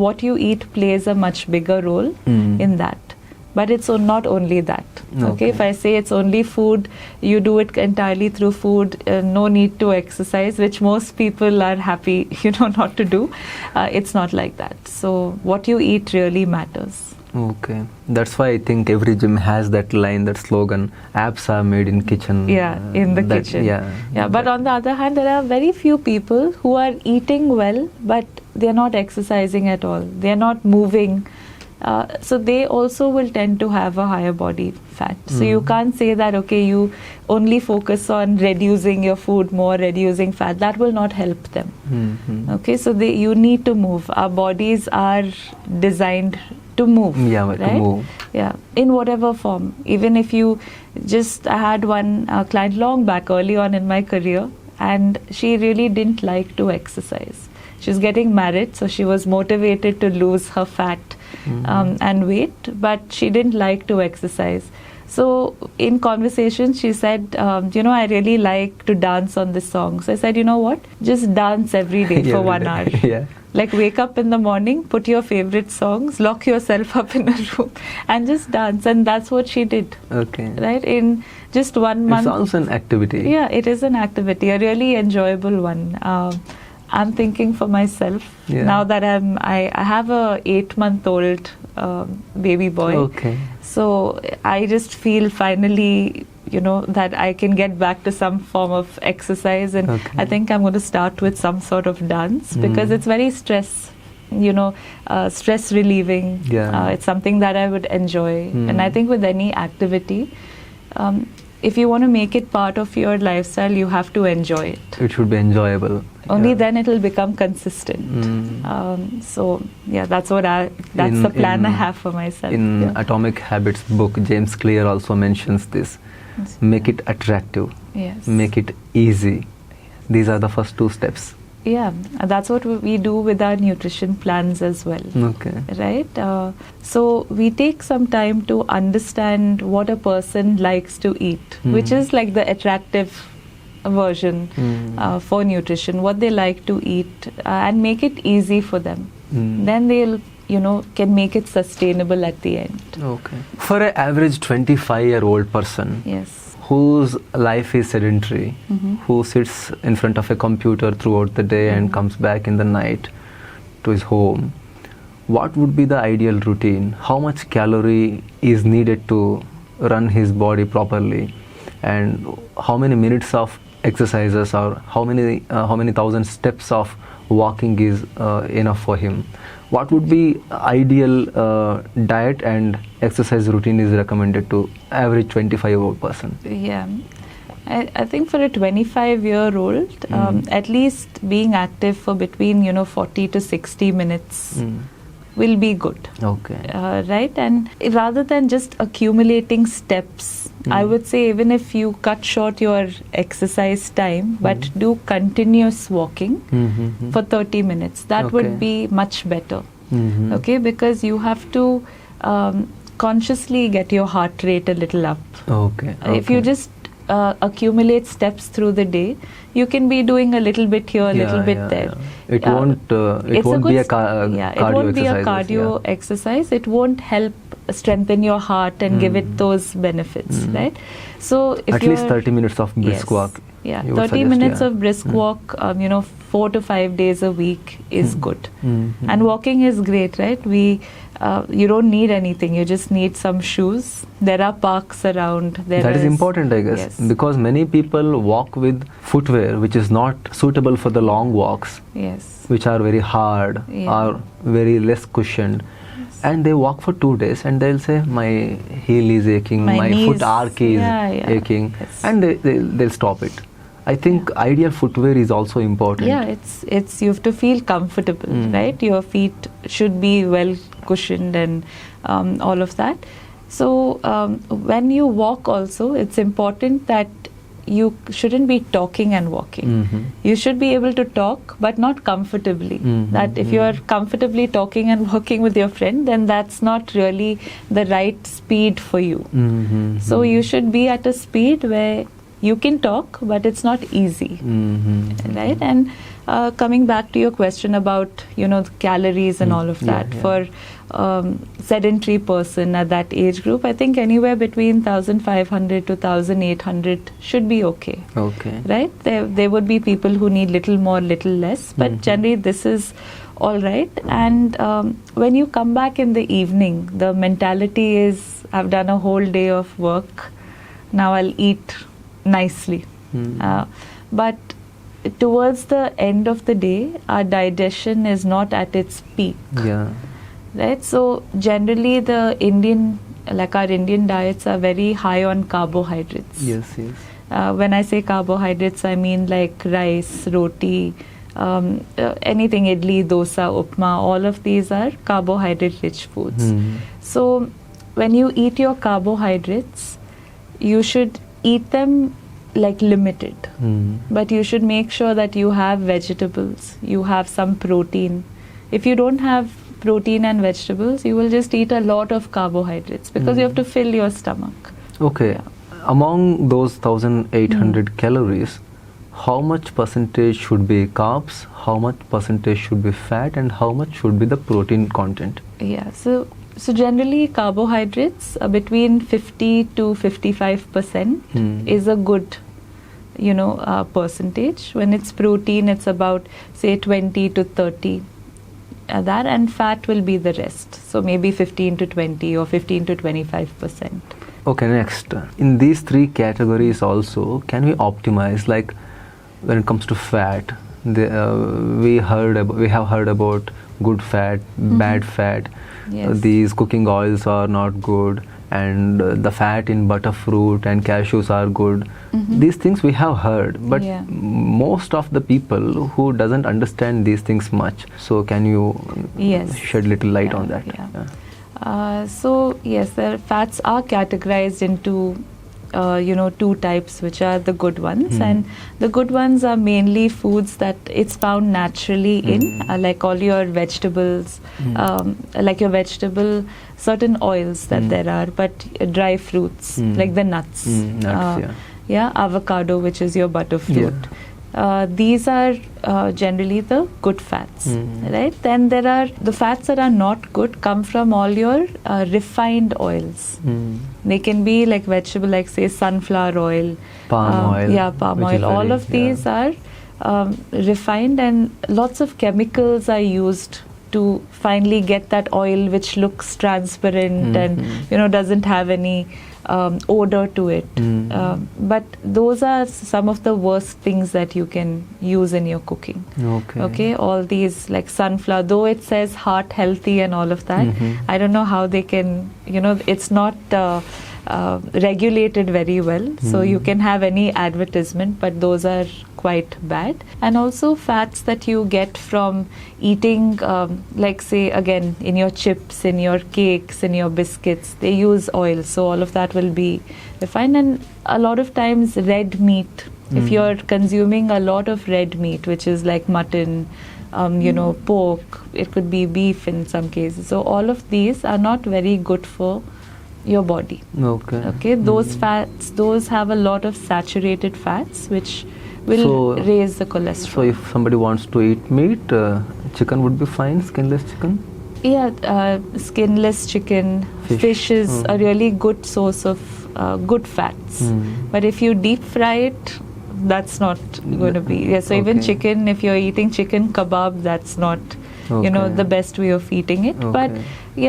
what you eat plays a much bigger role in that. But it's not only that. Okay, if I say it's only food, you do it entirely through food, no need to exercise, which most people are happy, not to do. It's not like that. So what you eat really matters. Okay, that's why I think every gym has that line, that slogan, abs are made in kitchen. Yeah, in the kitchen. Yeah. But on the other hand, there are very few people who are eating well, but they're not exercising at all. They're not moving. So they also will tend to have a higher body fat. So you can't say that, okay, you only focus on reducing your food more, reducing fat. That will not help them. Okay, so you need to move. Our bodies are designed to move. Yeah, right? to move. Yeah, in whatever form. Even if I had one client long back early on in my career, and she really didn't like to exercise. She's getting married, so she was motivated to lose her fat and weight, but she didn't like to exercise. So in conversation, she said, I really like to dance on this song. So I said, you know what? Just dance every day for 1 hour. Yeah. Like wake up in the morning, put your favorite songs, lock yourself up in a room and just dance. And that's what she did. Okay. Right? In just 1 month. It's also an activity. Yeah, it is an activity, a really enjoyable one. I'm thinking for myself now that I have a 8-month-old baby boy. Okay. So I just feel finally, that I can get back to some form of exercise, and I think I'm going to start with some sort of dance because it's very stress relieving. Yeah. It's something that I would enjoy, and I think with any activity, if you want to make it part of your lifestyle, you have to enjoy it. It should be enjoyable. Only then it will become consistent. So that's the plan I have for myself. In Atomic Habits book, James Clear also mentions this. Make it attractive. Yes. Make it easy. These are the first 2 steps. Yeah, that's what we do with our nutrition plans as well. Okay. Right? So we take some time to understand what a person likes to eat, which is like the attractive version for nutrition, what they like to eat, and make it easy for them. Then they'll, can make it sustainable at the end. Okay. For an average 25-year-old person, yes, whose life is sedentary, who sits in front of a computer throughout the day and comes back in the night to his home, what would be the ideal routine? How much calorie is needed to run his body properly? And how many minutes of exercises or how many thousand steps of walking is enough for him? What would be ideal diet and exercise routine is recommended to average 25-year-old person? Yeah, I think for a 25-year-old, at least being active for between 40 to 60 minutes will be good. Okay. Right? And rather than just accumulating steps, I would say even if you cut short your exercise time, but do continuous walking for 30 minutes, that would be much better. Okay, because you have to consciously get your heart rate a little up. Okay. If you just accumulate steps through the day, you can be doing a little bit here, a little bit there. It won't be a cardio exercise. It won't help strengthen your heart and give it those benefits, right? So if at least 30 minutes of brisk walk. Yeah, 30 minutes of brisk walk, 4 to 5 days a week is good. And walking is great, right? You don't need anything. You just need some shoes. There are parks around. That is important, I guess, because many people walk with footwear which is not suitable for the long walks, which are very hard or very less cushioned. And they walk for 2 days and they'll say, my heel is aching, my foot arc is aching, and they'll stop it. I think ideal footwear is also important. Yeah, it's you have to feel comfortable, right? Your feet should be well cushioned and all of that. So when you walk also, it's important that you shouldn't be talking and walking. You should be able to talk, but not comfortably. That if you are comfortably talking and walking with your friend, then that's not really the right speed for you. So you should be at a speed where you can talk, but it's not easy, right? And coming back to your question about, the calories and all of that, for sedentary person at that age group, I think anywhere between 1,500 to 1,800 should be okay. Okay. Right? There would be people who need little more, little less, but generally this is all right. And when you come back in the evening, the mentality is, I've done a whole day of work, now I'll eat nicely. But towards the end of the day, our digestion is not at its peak. Yeah. Right? So generally our Indian diets are very high on carbohydrates. Yes. When I say carbohydrates, I mean like rice, roti, anything, idli, dosa, upma, all of these are carbohydrate-rich foods. So when you eat your carbohydrates, you should eat them like limited, but you should make sure that you have vegetables, you have some protein. If you don't have protein and vegetables, you will just eat a lot of carbohydrates because you have to fill your stomach. Okay. Yeah. Among those 1,800 calories, how much percentage should be carbs, how much percentage should be fat, and how much should be the protein content? Yeah. So generally carbohydrates between 50 to 55% is a good percentage. When it's protein, it's about say 20 to 30 that, and fat will be the rest, so maybe 15 to 20 or 15 to 25%. Okay, next, in these three categories also, can we optimize, like when it comes to fat, we have heard about good fat, bad fat. Yes. These cooking oils are not good, and the fat in butterfruit and cashews are good. These things we have heard, but most of the people who doesn't understand these things much. So can you shed little light on that? So yes, the fats are categorized into two types, which are the good ones, and the good ones are mainly foods that it's found naturally in, like all your vegetables, like your vegetable, certain oils that there are, but dry fruits, like the nuts, avocado, which is your butterfruit. These are generally the good fats, right? Then there are the fats that are not good, come from all your refined oils. They can be like vegetable, like say sunflower oil, palm oil. Palm oil. All of these are refined, and lots of chemicals are used to finally get that oil which looks transparent and doesn't have any odor to it. But those are some of the worst things that you can use in your cooking. Okay, all these like sunflower, though it says heart healthy and all of that, I don't know how they can, it's not regulated very well, so you can have any advertisement, but those are quite bad. And also fats that you get from eating, like say again in your chips, in your cakes, in your biscuits, they use oil, so all of that will be refined. And a lot of times red meat, if you're consuming a lot of red meat, which is like mutton, pork, it could be beef in some cases, so all of these are not very good for your body. Okay, those fats, those have a lot of saturated fats which will raise the cholesterol. So if somebody wants to eat meat, chicken would be fine, skinless chicken? Skinless chicken, fish is a really good source of good fats, but if you deep fry it, that's not going to be, so even chicken, if you're eating chicken kebab, that's not the best way of eating it. But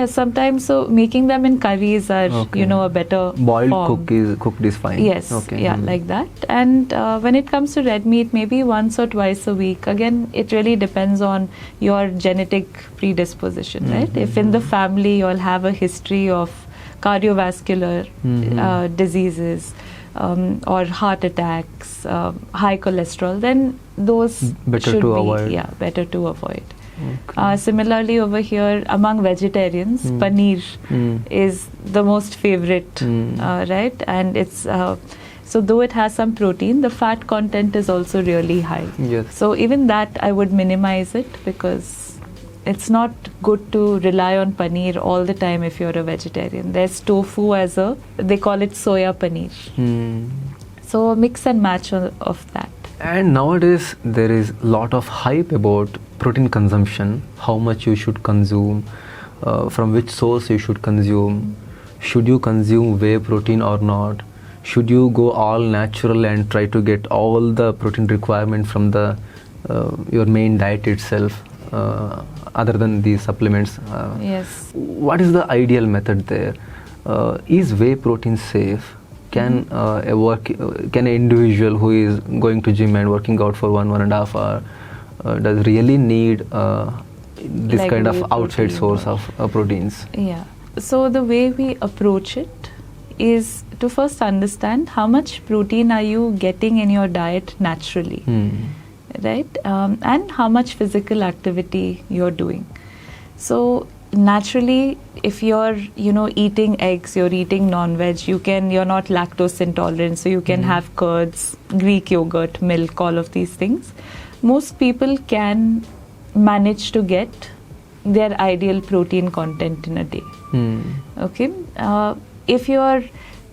sometimes so making them in curries are a better boiled cooked is fine. Like that. And when it comes to red meat, maybe once or twice a week. Again, it really depends on your genetic predisposition, right? If in the family you all have a history of cardiovascular diseases, or heart attacks, high cholesterol, then those better should to be avoid. Better to avoid. Similarly, over here among vegetarians, paneer is the most favorite, right? And it's So though it has some protein, the fat content is also really high. Yes. So even that I would minimize it, because it's not good to rely on paneer all the time if you're a vegetarian. There's tofu they call it soya paneer. So mix and match of that. And nowadays there is a lot of hype about protein consumption, how much you should consume, from which source you should consume, should you consume whey protein or not, should you go all natural and try to get all the protein requirement from the your main diet itself, other than these supplements. Yes. What is the ideal method there? Is whey protein safe? Can can an individual who is going to gym and working out for 1.5 hours does really need this like kind of whey outside protein source of proteins? Yeah. So the way we approach it is to first understand how much protein are you getting in your diet naturally, right? And how much physical activity you're doing. So naturally, if you're eating eggs, you're eating non-veg, you're not lactose intolerant, so you can have curds, Greek yogurt, milk, all of these things. Most people can manage to get their ideal protein content in a day. Okay. If you're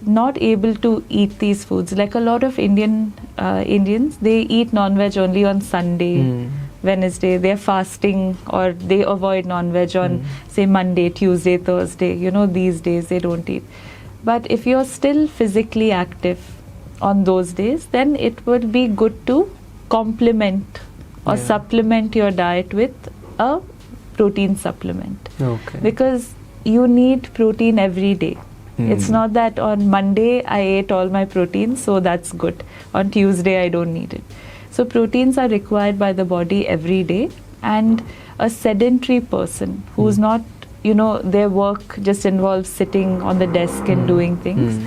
not able to eat these foods, like a lot of Indians, they eat non-veg only on Sunday, Wednesday, they're fasting, or they avoid non-veg on say Monday, Tuesday, Thursday, these days they don't eat. But if you're still physically active on those days, then it would be good to complement or supplement your diet with a protein supplement. Okay. Because you need protein every day. It's not that on Monday I ate all my protein, so that's good. On Tuesday I don't need it. So proteins are required by the body every day, and a sedentary person who's not, their work just involves sitting on the desk and doing things,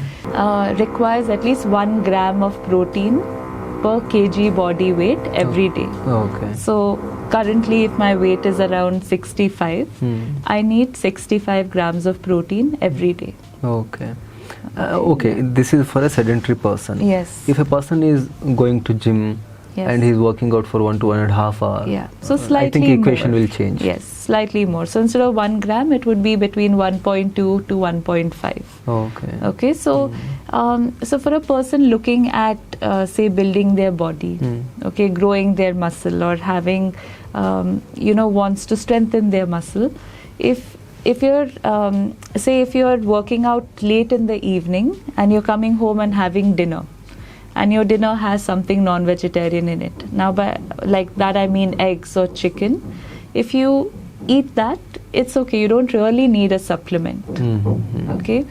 requires at least 1 gram of protein per kg body weight every day. Okay. So currently, if my weight is around 65, I need 65 grams of protein every day. Okay. Okay, this is for a sedentary person. Yes. If a person is going to gym and he's working out for 1 to 1.5 hours, so slightly I think equation more will change. Yes, slightly more. So instead of 1 gram, it would be between 1.2 to 1.5. Okay. Okay, so so for a person looking at say building their body, okay, growing their muscle, or having wants to strengthen their muscle, if you're say if you're working out late in the evening and you're coming home and having dinner, and your dinner has something non-vegetarian in it. Now by like that I mean eggs or chicken. If you eat that, it's okay. You don't really need a supplement. Okay.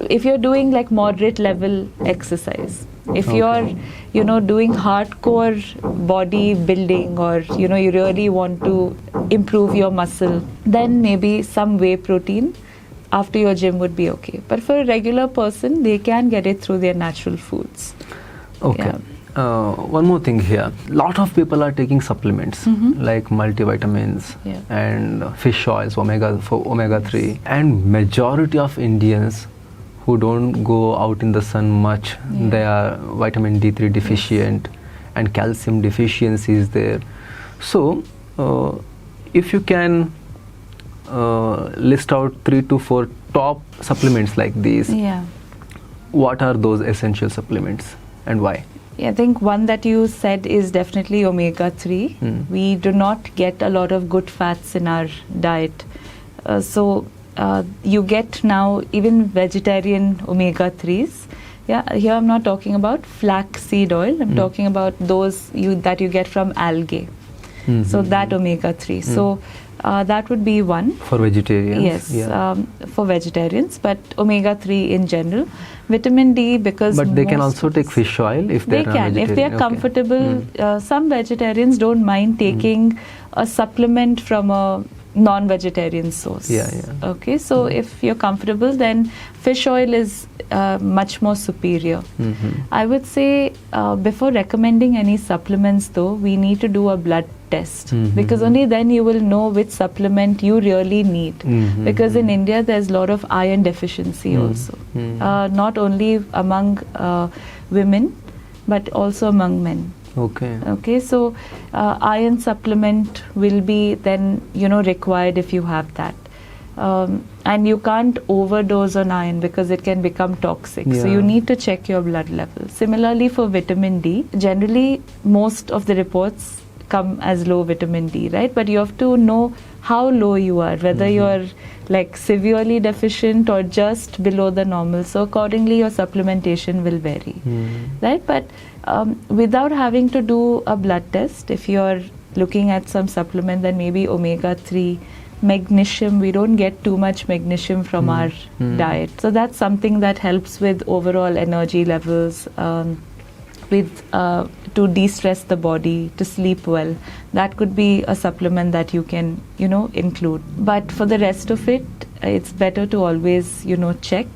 If you're doing like moderate level exercise, if you're doing hardcore body building, or you really want to improve your muscle, then maybe some whey protein after your gym would be okay. But for a regular person, they can get it through their natural foods. Okay. One more thing here. Lot of people are taking supplements like multivitamins and fish oils, omega-3, and majority of Indians who don't go out in the sun much, they are vitamin D3 deficient and calcium deficiency is there. So if you can list out 3 to 4 top supplements like these, what are those essential supplements and why? I think one that you said is definitely omega-3. We do not get a lot of good fats in our diet. So you get now even vegetarian omega-3s. Here I'm not talking about flaxseed oil. I'm talking about those that you get from algae. So that omega-3. So that would be one. For vegetarians? Yes, for vegetarians, but omega-3 in general. Vitamin D, because but they can also take fish oil if they can. If they are comfortable. Some vegetarians don't mind taking a supplement from a non-vegetarian source. Okay, so if you're comfortable, then fish oil is much more superior. I would say before recommending any supplements though, we need to do a blood test, because only then you will know which supplement you really need. Because in India there's a lot of iron deficiency also, not only among women, but also among men. Okay, so iron supplement will be then, required if you have that. And you can't overdose on iron because it can become toxic. So you need to check your blood level. Similarly for vitamin D, generally most of the reports come as low vitamin D, right? But you have to know how low you are, whether you're like severely deficient or just below the normal. So accordingly your supplementation will vary, right? But without having to do a blood test, if you're looking at some supplement, then maybe omega-3, magnesium, we don't get too much magnesium from our diet. So that's something that helps with overall energy levels, to de-stress the body, to sleep well. That could be a supplement that you can, include. But for the rest of it, it's better to always, check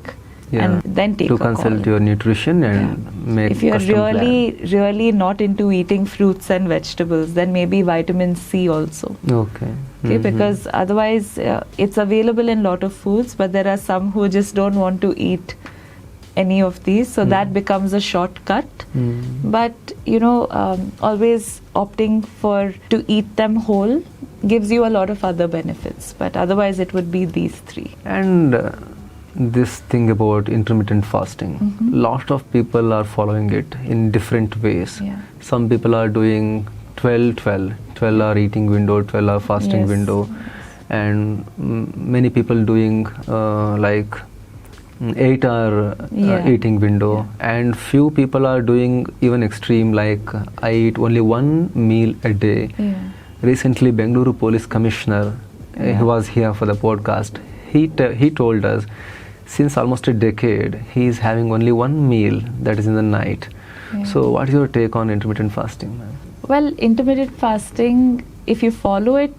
and then take a call. To consult your nutrition and make if you're really, plan. really not into eating fruits and vegetables, then maybe vitamin C also. Okay, because otherwise it's available in a lot of foods, but there are some who just don't want to eat any of these, so that becomes a shortcut. But always opting to eat them whole gives you a lot of other benefits, but otherwise it would be these three. And this thing about intermittent fasting, lot of people are following it in different ways. Some people are doing 12-hour eating window, 12-hour fasting window, and many people doing like 8-hour eating window, and few people are doing even extreme, like I eat only one meal a day. Recently Bengaluru Police Commissioner, he was here for the podcast, he told us since almost a decade he is having only one meal, that is in the night. So what is your take on intermittent fasting, ma'am? Well, intermittent fasting, if you follow it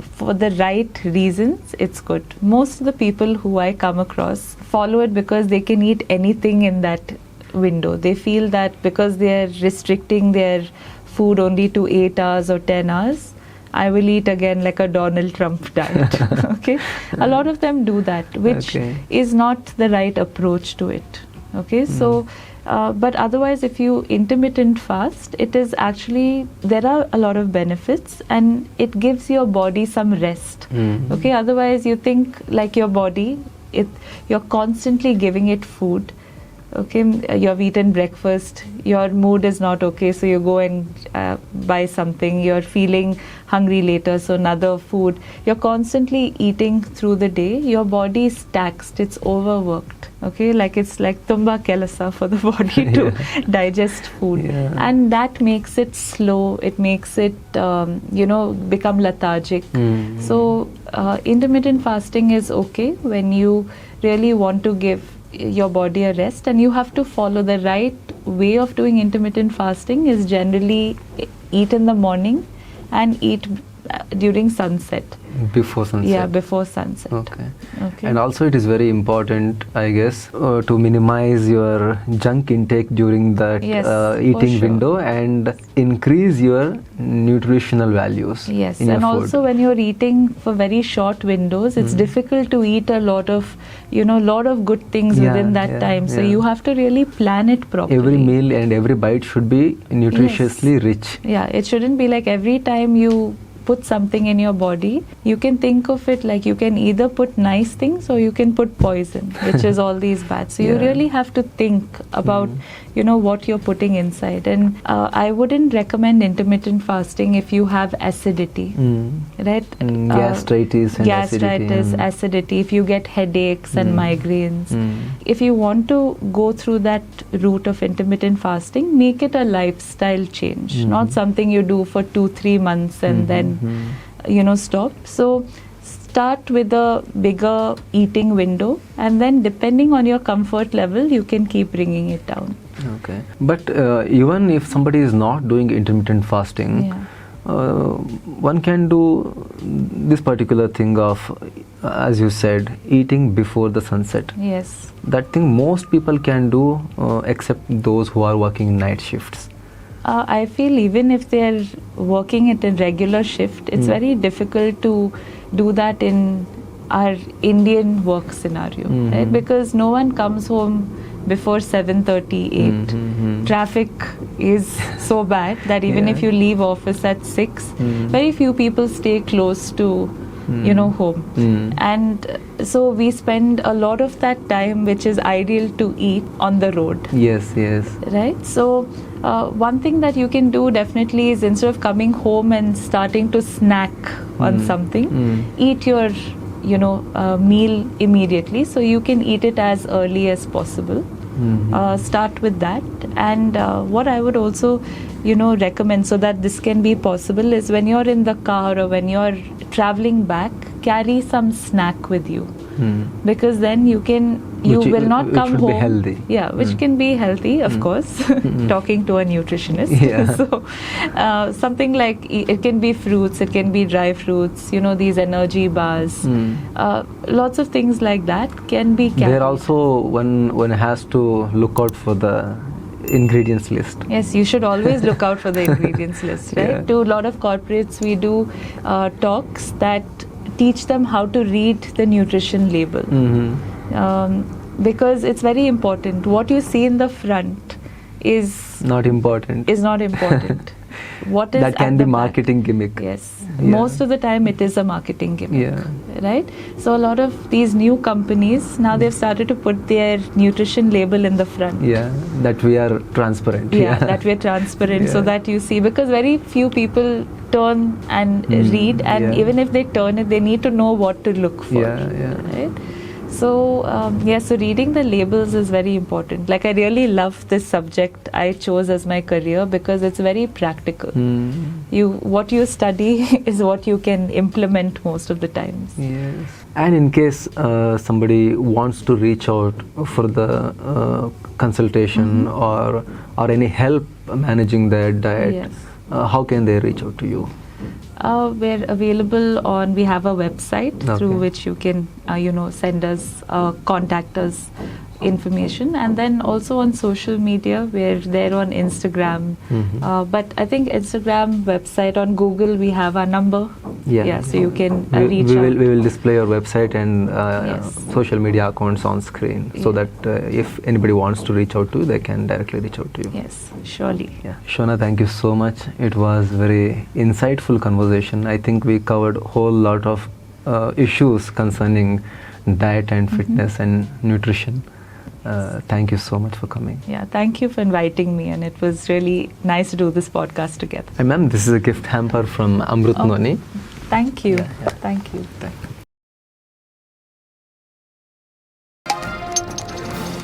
for the right reasons, it's good. Most of the people who I come across follow it because they can eat anything in that window. They feel that because they are restricting their food only to 8 hours or 10 hours, I will eat again like a Donald Trump diet. Okay, a lot of them do that, which is not the right approach to it. Okay, so but otherwise if you intermittent fast, it is actually, there are a lot of benefits and it gives your body some rest. Okay, otherwise you think like your body, you're constantly giving it food. Okay, you've eaten breakfast, your mood is not okay, so you go and buy something, you're feeling hungry later, so another food. You're constantly eating through the day, your body is taxed, it's overworked. Okay, like it's like tumba kelasa for the body to digest food, and that makes it slow, it makes it become lethargic. So intermittent fasting is okay when you really want to give your body a rest, and you have to follow the right way of doing intermittent fasting is generally eat in the morning and eat during sunset. Before sunset? Yeah, before sunset. Okay. And also it is very important, I guess, to minimize your junk intake during that eating window and increase your nutritional values. Yes, in and your also food. when you're eating for very short windows, it's difficult to eat a lot of, lot of good things within that time. So you have to really plan it properly. Every meal and every bite should be nutritiously rich. Yeah, it shouldn't be like every time you put something in your body, you can think of it like you can either put nice things or you can put poison, which is all these bad. So you really have to think about, what you're putting inside. And I wouldn't recommend intermittent fasting if you have acidity, right? Gastritis and acidity. If you get headaches and migraines. If you want to go through that route of intermittent fasting, make it a lifestyle change, not something you do for 2-3 months and then stop. So start with a bigger eating window, and then depending on your comfort level you can keep bringing it down. Okay, but even if somebody is not doing intermittent fasting, one can do this particular thing of, as you said, eating before the sunset. Yes, that thing most people can do except those who are working night shifts. I feel even if they are working at a regular shift, it's very difficult to do that in our Indian work scenario, right? Because no one comes home before 7:38. Traffic is so bad that even if you leave office at 6, very few people stay close to home. And so we spend a lot of that time, which is ideal to eat, on the road. Yes. Right? So one thing that you can do definitely is, instead of coming home and starting to snack on something, eat your meal immediately, so you can eat it as early as possible. Start with that. And what I would also recommend, so that this can be possible, is when you're in the car or when you're traveling back, carry some snack with you, because then you will not come home. Be healthy. Yeah, which can be healthy, of course. Talking to a nutritionist. Yeah. So something like, it can be fruits, it can be dry fruits, these energy bars, lots of things like that can be carried. There also one has to look out for the ingredients list. Yes, you should always look out for the ingredients list, right? Yeah. To a lot of corporates, we do talks that teach them how to read the nutrition label. Because it's very important. What you see in the front is not important. What is that can at be the marketing back? gimmick. Yes. Yeah. Most of the time it is a marketing gimmick. Yeah. Right? So a lot of these new companies, now they've started to put their nutrition label in the front. Yeah, that we are transparent. Yeah, that we're transparent, so that you see, because very few people turn and read, and even if they turn it, they need to know what to look for. Yeah. Right? So so reading the labels is very important. Like, I really love this subject I chose as my career because it's very practical. What you study is what you can implement most of the times. Yes. And in case somebody wants to reach out for the consultation or any help managing their diet, how can they reach out to you? We're available we have a website through which you can, send us, contact us information, and then also on social media. We're there on Instagram, but I think Instagram, website, on Google we have our number. So you can reach out. We will display your website and social media accounts on screen, so that if anybody wants to reach out to you, they can directly reach out to you. Yes, surely. Shona, thank you so much. It was very insightful conversation. I think we covered a whole lot of issues concerning diet and fitness and nutrition. Thank you so much for coming. Yeah, thank you for inviting me, and it was really nice to do this podcast together. Ma'am, this is a gift hamper from Amrut Noni. Thank you. Yeah. Thank you. Thank you.